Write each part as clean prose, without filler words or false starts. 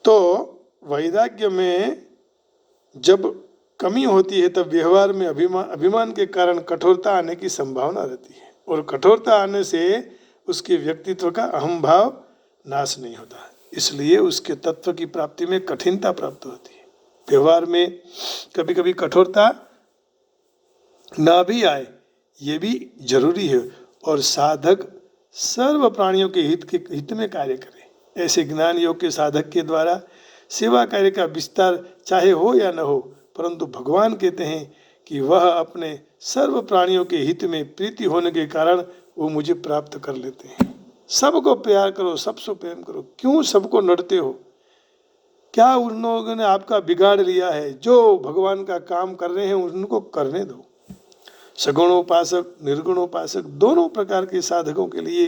तो वैराग्य में जब कमी होती है तब व्यवहार में अभिमान के कारण कठोरता आने की संभावना रहती है, और कठोरता आने से उसके व्यक्तित्व का अहम भाव नाश नहीं होता, इसलिए उसके तत्व की प्राप्ति में कठिनता प्राप्त होती है। व्यवहार में कभी कभी कठोरता ना भी आए ये भी जरूरी है, और साधक सर्व प्राणियों के हित में कार्य करे। ऐसे ज्ञान योग के साधक के द्वारा सेवा कार्य का विस्तार चाहे हो या न हो, परंतु भगवान कहते हैं कि वह अपने सर्व प्राणियों के हित में प्रीति होने के कारण वो मुझे प्राप्त कर लेते हैं। सबको प्यार करो, सबसे प्रेम करो, क्यों सबको लड़ते हो? क्या उन लोगों ने आपका बिगाड़ लिया है? जो भगवान का काम कर रहे हैं उनको करने दो। सगुणोपासक निर्गुणोपासक दोनों प्रकार के साधकों के लिए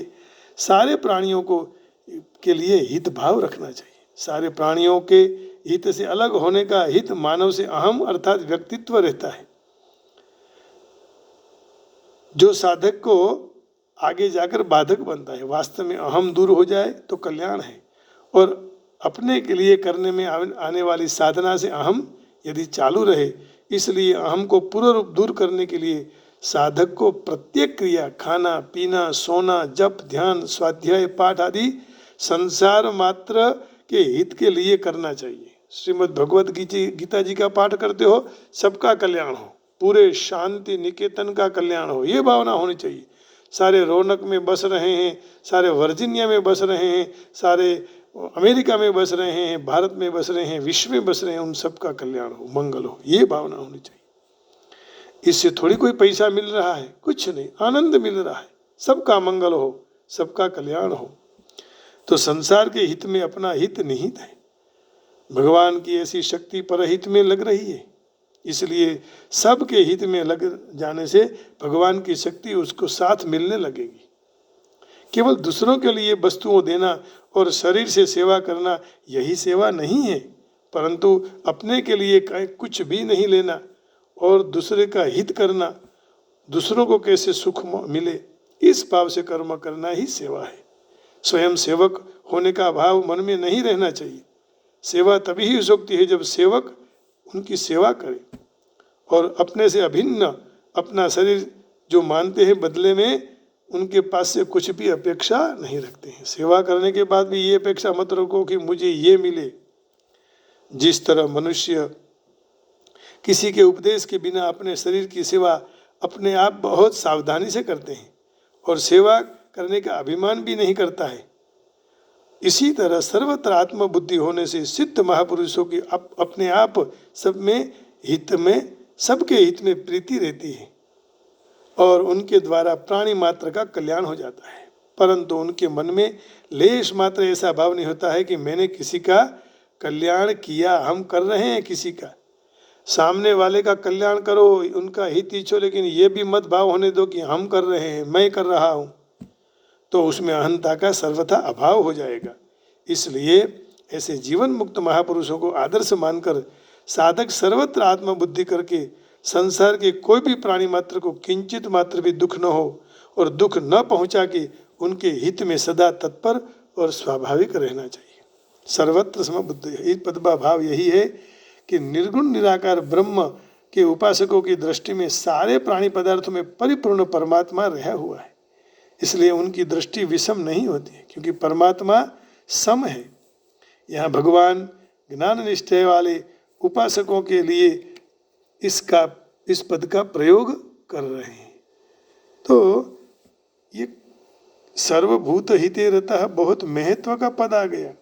सारे प्राणियों के लिए हित भाव रखना चाहिए। सारे प्राणियों के हित से अलग होने का हित मानव से अहम अर्थात व्यक्तित्व रहता है, जो साधक को आगे जाकर बाधक बनता है। वास्तव में अहम दूर हो जाए तो कल्याण है, और अपने के लिए करने में आने वाली साधना से अहम यदि चालू रहे, इसलिए अहम को पूर्ण रूप दूर करने के लिए साधक को प्रत्येक क्रिया खाना पीना सोना जप ध्यान स्वाध्याय पाठ आदि संसार मात्र के हित के लिए करना चाहिए। श्रीमद् भगवत गीता जी का पाठ करते हो, सबका कल्याण हो, पूरे शांति निकेतन का कल्याण हो, ये भावना होनी चाहिए। सारे रौनक में बस रहे हैं, सारे वर्जीनिया में बस रहे हैं, सारे अमेरिका में बस रहे हैं, भारत में बस रहे हैं, विश्व में बस रहे हैं, उन सबका कल्याण हो, मंगल हो, ये भावना होनी चाहिए। इससे थोड़ी कोई पैसा मिल रहा है, कुछ नहीं, आनंद मिल रहा है, सबका मंगल हो, सबका कल्याण हो। तो संसार के हित में अपना हित निहित है, भगवान की ऐसी शक्ति परहित में लग रही है, इसलिए सबके हित में लग जाने से भगवान की शक्ति उसको साथ मिलने लगेगी। केवल दूसरों के लिए वस्तुओं देना और शरीर से सेवा करना यही सेवा नहीं है, परंतु अपने के लिए कुछ भी नहीं लेना और दूसरे का हित करना, दूसरों को कैसे सुख मिले इस भाव से कर्म करना ही सेवा है। स्वयं सेवक होने का भाव मन में नहीं रहना चाहिए। सेवा तभी ही हो सकती है जब सेवक उनकी सेवा करे और अपने से अभिन्न अपना शरीर जो मानते हैं, बदले में उनके पास से कुछ भी अपेक्षा नहीं रखते हैं। सेवा करने के बाद भी ये अपेक्षा मत रखो कि मुझे ये मिले। जिस तरह मनुष्य किसी के उपदेश के बिना अपने शरीर की सेवा अपने आप बहुत सावधानी से करते हैं और सेवा करने का अभिमान भी नहीं करता है, इसी तरह सर्वत्र आत्मबुद्धि होने से सिद्ध महापुरुषों की अपने आप सब में हित में सबके हित में प्रीति रहती है और उनके द्वारा प्राणी मात्र का कल्याण हो जाता है। परंतु उनके मन में लेश मात्र ऐसा भाव नहीं होता है कि मैंने किसी का कल्याण किया, हम कर रहे हैं किसी का। सामने वाले का कल्याण करो, उनका हित इच्छो, लेकिन ये भी मत भाव होने दो कि हम कर रहे हैं, मैं कर रहा हूँ, तो उसमें अहंता का सर्वथा अभाव हो जाएगा। इसलिए ऐसे जीवन मुक्त महापुरुषों को आदर्श मानकर साधक सर्वत्र आत्मबुद्धि करके संसार के कोई भी प्राणी मात्र को किंचित मात्र भी दुख न हो और दुख न पहुंचा के उनके हित में सदा तत्पर और स्वाभाविक रहना चाहिए। सर्वत्र समबुद्धि, इस पदवा भाव यही है कि निर्गुण निराकार ब्रह्म के उपासकों की दृष्टि में सारे प्राणी पदार्थों में परिपूर्ण परमात्मा रहा हुआ है, इसलिए उनकी दृष्टि विषम नहीं होती है, क्योंकि परमात्मा सम है। यहाँ भगवान ज्ञान निष्ठा वाले उपासकों के लिए इस पद का प्रयोग कर रहे हैं। तो ये सर्वभूत हिते रतः बहुत महत्व का पद आ गया,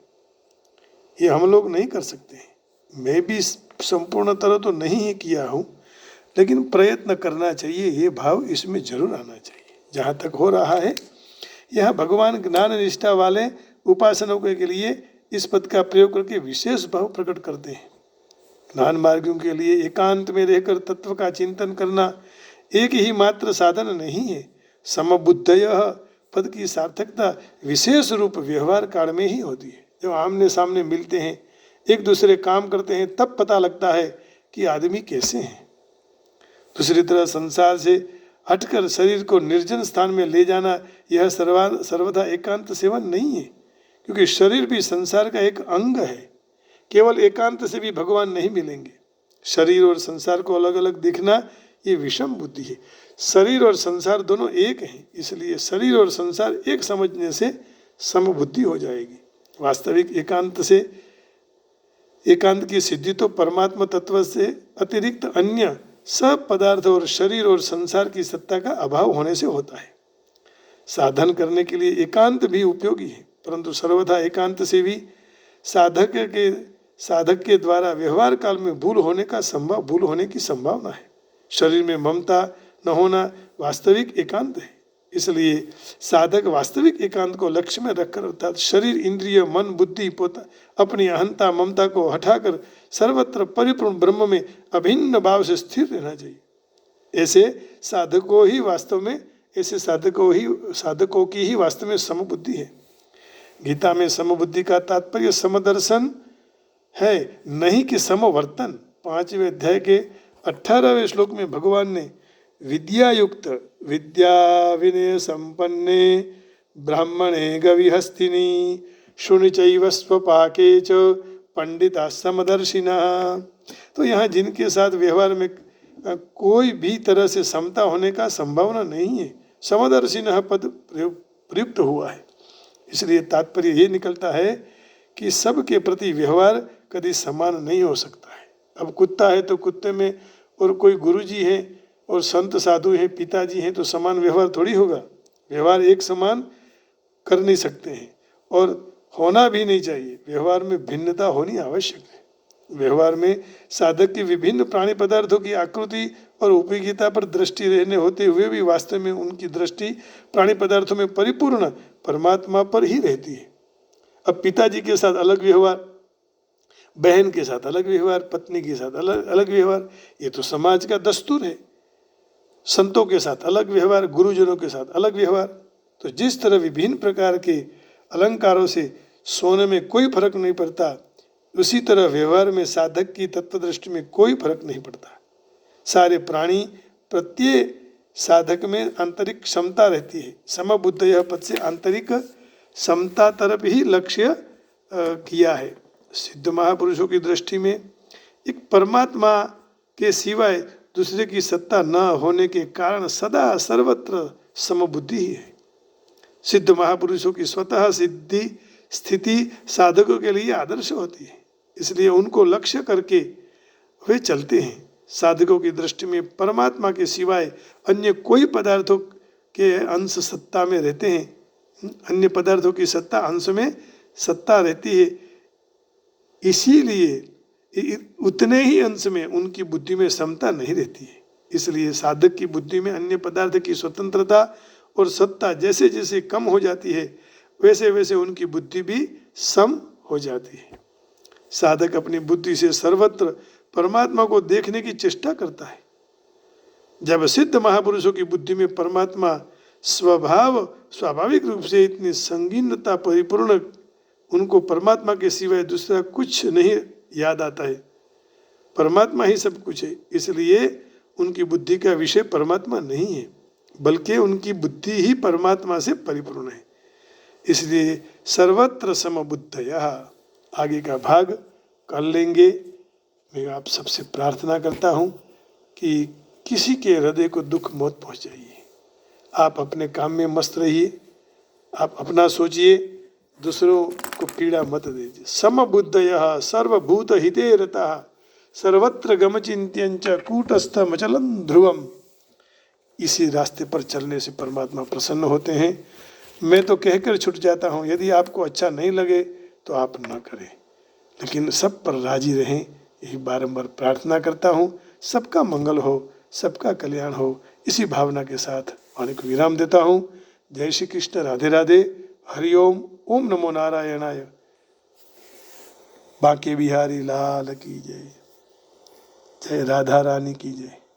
ये हम लोग नहीं कर सकते। मैं भी संपूर्ण तरह तो नहीं किया हूँ, लेकिन प्रयत्न करना चाहिए, ये भाव इसमें जरूर आना चाहिए। जहाँ तक हो रहा है, यह भगवान ज्ञान निष्ठा वाले उपासकों के लिए इस पद का प्रयोग करके विशेष भाव प्रकट करते हैं। ज्ञान मार्गियों के लिए एकांत में रहकर तत्व का चिंतन करना एक ही मात्र साधन नहीं है। समबुद्धय पद की सार्थकता विशेष रूप व्यवहार काल में ही होती है। जब आमने सामने मिलते हैं, एक दूसरे काम करते हैं, तब पता लगता है कि आदमी कैसे हैं। दूसरी तरह संसार से हटकर शरीर को निर्जन स्थान में ले जाना यह सर्वदा एकांत सेवन नहीं है, क्योंकि शरीर भी संसार का एक अंग है। केवल एकांत से भी भगवान नहीं मिलेंगे। शरीर और संसार को अलग अलग देखना ये विषम बुद्धि है। शरीर और संसार दोनों एक हैं, इसलिए शरीर और संसार एक समझने से समबुद्धि हो जाएगी। वास्तविक एकांत की सिद्धि तो परमात्मा तत्व से अतिरिक्त अन्य सब पदार्थ और शरीर और संसार की सत्ता का अभाव होने से होता है। साधन करने के लिए एकांत भी उपयोगी है, परंतु सर्वथा एकांत से भी साधक के द्वारा व्यवहार काल में भूल होने की संभावना है। शरीर में ममता न होना वास्तविक एकांत है। इसलिए साधक वास्तविक एकांत को लक्ष्य में रखकर अर्थात शरीर, इंद्रिय, मन, बुद्धि, अपनी अहंता ममता को हटाकर सर्वत्र परिपूर्ण ब्रह्म में अभिन्न भाव से स्थिर रहना चाहिए। ऐसे साधकों की ही वास्तव में समबुद्धि है। गीता में समबुद्धि का तात्पर्य समदर्शन है, नहीं कि समवर्तन। 5वें अध्याय के 18वें श्लोक में भगवान ने विद्यायुक्त विद्या विनय संपन्ने ब्राह्मणे गविहस्तिनी शुनिचैव स्वपाके च पंडिता समदर्शिना। तो यहाँ जिनके साथ व्यवहार में कोई भी तरह से समता होने का संभावना नहीं है, समदर्शिना पद प्रयुक्त हुआ है। इसलिए तात्पर्य ये निकलता है कि सबके प्रति व्यवहार कभी समान नहीं हो सकता है। अब कुत्ता है तो कुत्ते में, और कोई गुरुजी है और संत साधु हैं, पिताजी हैं, तो समान व्यवहार थोड़ी होगा। व्यवहार एक समान कर नहीं सकते हैं और होना भी नहीं चाहिए। व्यवहार में भिन्नता होनी आवश्यक है। व्यवहार में साधक की विभिन्न प्राणी पदार्थों की आकृति और उपयोगिता पर दृष्टि रहने होते हुए भी वास्तव में उनकी दृष्टि प्राणी पदार्थों में परिपूर्ण परमात्मा पर ही रहती है। अब पिताजी के साथ अलग व्यवहार, बहन के साथ अलग व्यवहार, पत्नी के साथ अलग व्यवहार, ये तो समाज का दस्तूर है। संतों के साथ अलग व्यवहार, गुरुजनों के साथ अलग व्यवहार। तो जिस तरह विभिन्न प्रकार के अलंकारों से सोने में कोई फर्क नहीं पड़ता, उसी तरह व्यवहार में साधक की तत्वदृष्टि में कोई फर्क नहीं पड़ता। सारे प्राणी प्रत्येक साधक में आंतरिक क्षमता रहती है। समबुद्ध यह पद से आंतरिक समता तरफ ही लक्ष्य किया है। सिद्ध महापुरुषों की दृष्टि में एक परमात्मा के सिवाय दूसरे की सत्ता न होने के कारण सदा सर्वत्र समबुद्धि ही है। सिद्ध महापुरुषों की स्वतः सिद्धि स्थिति साधकों के लिए आदर्श होती है, इसलिए उनको लक्ष्य करके वे चलते हैं। साधकों की दृष्टि में परमात्मा के सिवाय अन्य कोई पदार्थों के अंश सत्ता में रहते हैं, अन्य पदार्थों की सत्ता अंश में सत्ता रहती है। इसीलिए उतने ही अंश में उनकी बुद्धि में समता नहीं रहती है। इसलिए साधक की बुद्धि में अन्य पदार्थ की स्वतंत्रता और सत्ता जैसे जैसे कम हो जाती है, वैसे वैसे उनकी बुद्धि भी सम हो जाती है। साधक अपनी बुद्धि से सर्वत्र परमात्मा को देखने की चेष्टा करता है। जब सिद्ध महापुरुषों की बुद्धि में परमात्मा स्वाभाविक रूप से इतनी संगीनता परिपूर्ण, उनको परमात्मा के सिवाय दूसरा कुछ नहीं याद आता है, परमात्मा ही सब कुछ है, इसलिए उनकी बुद्धि का विषय परमात्मा नहीं है, बल्कि उनकी बुद्धि ही परमात्मा से परिपूर्ण है। इसलिए सर्वत्र समबुद्धयः। आगे का भाग कर लेंगे। मैं आप सबसे प्रार्थना करता हूँ कि किसी के हृदय को दुख मत पहुँचाइए। आप अपने काम में मस्त रहिए, आप अपना सोचिए, दूसरों को पीड़ा मत दीजिए। समबुद्धयः सर्वभूत हिते रताः सर्वत्र गमचिन्त्यञ्च कूटस्थमचलं ध्रुवम्। इसी रास्ते पर चलने से परमात्मा प्रसन्न होते हैं। मैं तो कहकर छूट जाता हूँ, यदि आपको अच्छा नहीं लगे तो आप न करें, लेकिन सब पर राजी रहें, यही बारंबार प्रार्थना करता हूँ। सबका मंगल हो, सबका कल्याण हो, इसी भावना के साथ वाणी को विराम देता हूँ। जय श्री कृष्ण, राधे राधे, हरिओम, ओम नमो नारायणाय। बांके बिहारी लाल की जय, जय राधा रानी की जय।